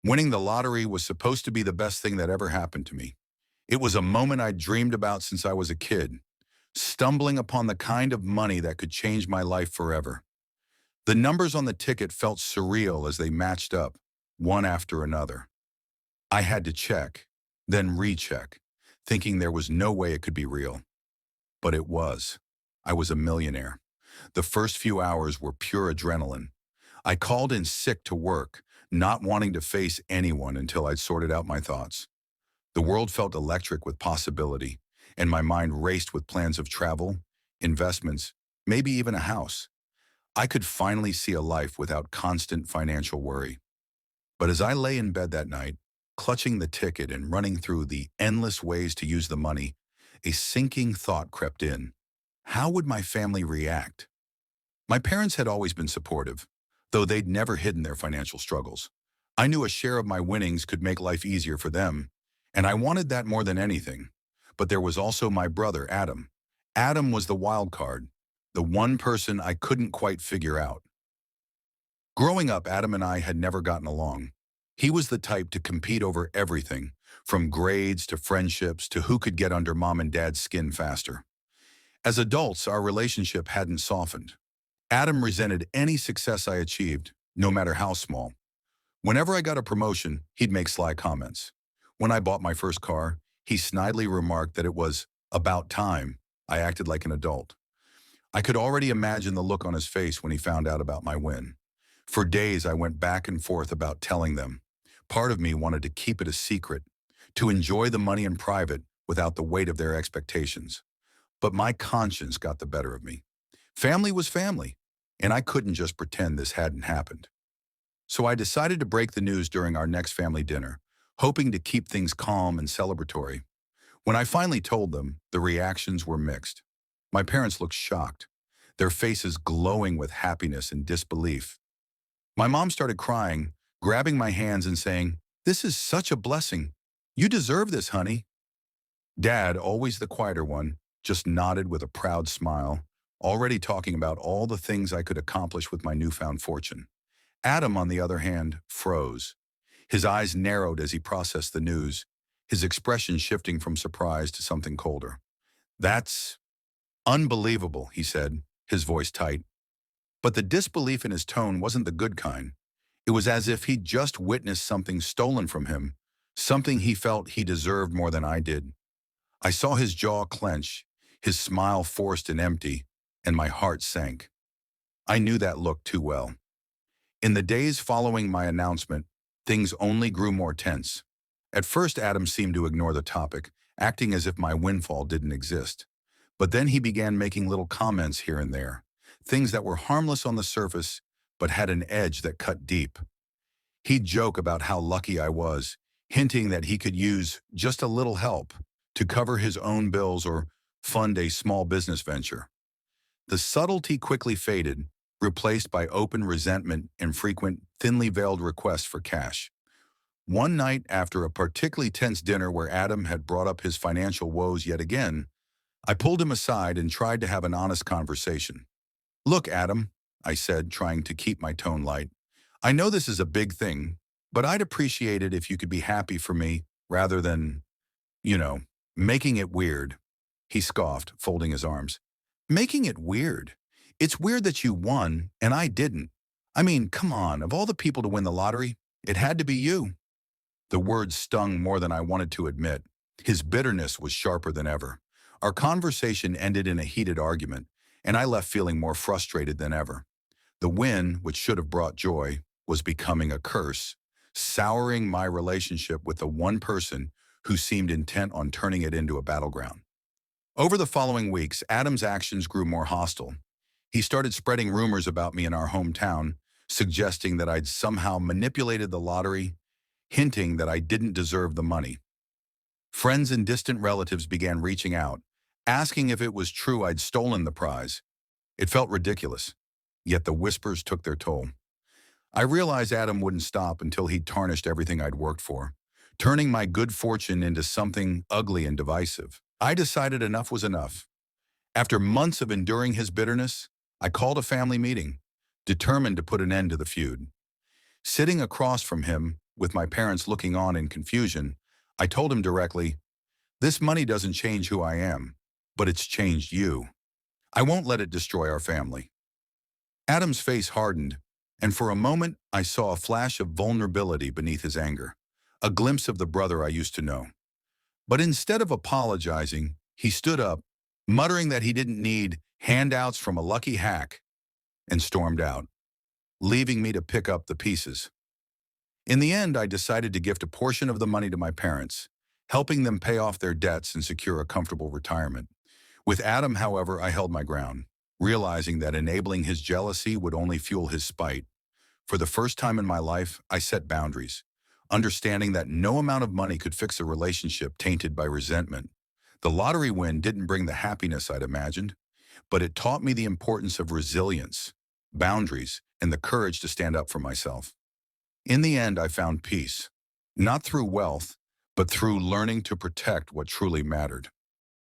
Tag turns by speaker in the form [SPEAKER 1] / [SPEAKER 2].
[SPEAKER 1] Winning the lottery was supposed to be the best thing that ever happened to me. It was a moment I'd dreamed about since I was a kid, stumbling upon the kind of money that could change my life forever. The numbers on the ticket felt surreal as they matched up, one after another. I had to check, then recheck, thinking there was no way it could be real. But it was. I was a millionaire. The first few hours were pure adrenaline. I called in sick to work, not wanting to face anyone until I'd sorted out my thoughts. The world felt electric with possibility, and my mind raced with plans of travel, investments, maybe even a house. I could finally see a life without constant financial worry. But as I lay in bed that night, clutching the ticket and running through the endless ways to use the money, a sinking thought crept in. How would my family react? My parents had always been supportive, though they'd never hidden their financial struggles. I knew a share of my winnings could make life easier for them, and I wanted that more than anything. But there was also my brother, Adam. Adam was the wild card, the one person I couldn't quite figure out. Growing up, Adam and I had never gotten along. He was the type to compete over everything, from grades to friendships to who could get under mom and dad's skin faster. As adults, our relationship hadn't softened. Adam resented any success I achieved, no matter how small. Whenever I got a promotion, he'd make sly comments. When I bought my first car, he snidely remarked that it was about time I acted like an adult. I could already imagine the look on his face when he found out about my win. For days, I went back and forth about telling them. Part of me wanted to keep it a secret, to enjoy the money in private without the weight of their expectations. But my conscience got the better of me. Family was family, and I couldn't just pretend this hadn't happened. So I decided to break the news during our next family dinner, hoping to keep things calm and celebratory. When I finally told them, the reactions were mixed. My parents looked shocked, their faces glowing with happiness and disbelief. My mom started crying, grabbing my hands and saying, "This is such a blessing. You deserve this, honey." Dad, always the quieter one, just nodded with a proud smile, already talking about all the things I could accomplish with my newfound fortune. Adam, on the other hand, froze. His eyes narrowed as he processed the news, his expression shifting from surprise to something colder. "That's unbelievable," he said, his voice tight. But the disbelief in his tone wasn't the good kind. It was as if he'd just witnessed something stolen from him, something he felt he deserved more than I did. I saw his jaw clench, his smile forced and empty, and my heart sank. I knew that look too well. In the days following my announcement, things only grew more tense. At first, Adam seemed to ignore the topic, acting as if my windfall didn't exist. But then he began making little comments here and there, things that were harmless on the surface, but had an edge that cut deep. He'd joke about how lucky I was, hinting that he could use just a little help to cover his own bills or fund a small business venture. The subtlety quickly faded, replaced by open resentment and frequent, thinly veiled requests for cash. One night, after a particularly tense dinner where Adam had brought up his financial woes yet again, I pulled him aside and tried to have an honest conversation. "Look, Adam," I said, trying to keep my tone light, "I know this is a big thing, but I'd appreciate it if you could be happy for me rather than, you know, making it weird." He scoffed, folding his arms. "Making it weird? It's weird that you won and I didn't. I mean, come on, of all the people to win the lottery, it had to be you." The words stung more than I wanted to admit. His bitterness was sharper than ever. Our conversation ended in a heated argument, and I left feeling more frustrated than ever. The win, which should have brought joy, was becoming a curse, souring my relationship with the one person who seemed intent on turning it into a battleground. Over the following weeks, Adam's actions grew more hostile. He started spreading rumors about me in our hometown, suggesting that I'd somehow manipulated the lottery, hinting that I didn't deserve the money. Friends and distant relatives began reaching out, asking if it was true I'd stolen the prize. It felt ridiculous, yet the whispers took their toll. I realized Adam wouldn't stop until he'd tarnished everything I'd worked for, turning my good fortune into something ugly and divisive. I decided enough was enough. After months of enduring his bitterness, I called a family meeting, determined to put an end to the feud. Sitting across from him, with my parents looking on in confusion, I told him directly, "This money doesn't change who I am, but it's changed you. I won't let it destroy our family." Adam's face hardened, and for a moment I saw a flash of vulnerability beneath his anger, a glimpse of the brother I used to know. But instead of apologizing, he stood up, muttering that he didn't need handouts from a lucky hack, and stormed out, leaving me to pick up the pieces. In the end, I decided to gift a portion of the money to my parents, helping them pay off their debts and secure a comfortable retirement. With Adam, however, I held my ground, realizing that enabling his jealousy would only fuel his spite. For the first time in my life, I set boundaries, understanding that no amount of money could fix a relationship tainted by resentment. The lottery win didn't bring the happiness I'd imagined, but it taught me the importance of resilience, boundaries, and the courage to stand up for myself. In the end, I found peace, not through wealth, but through learning to protect what truly mattered.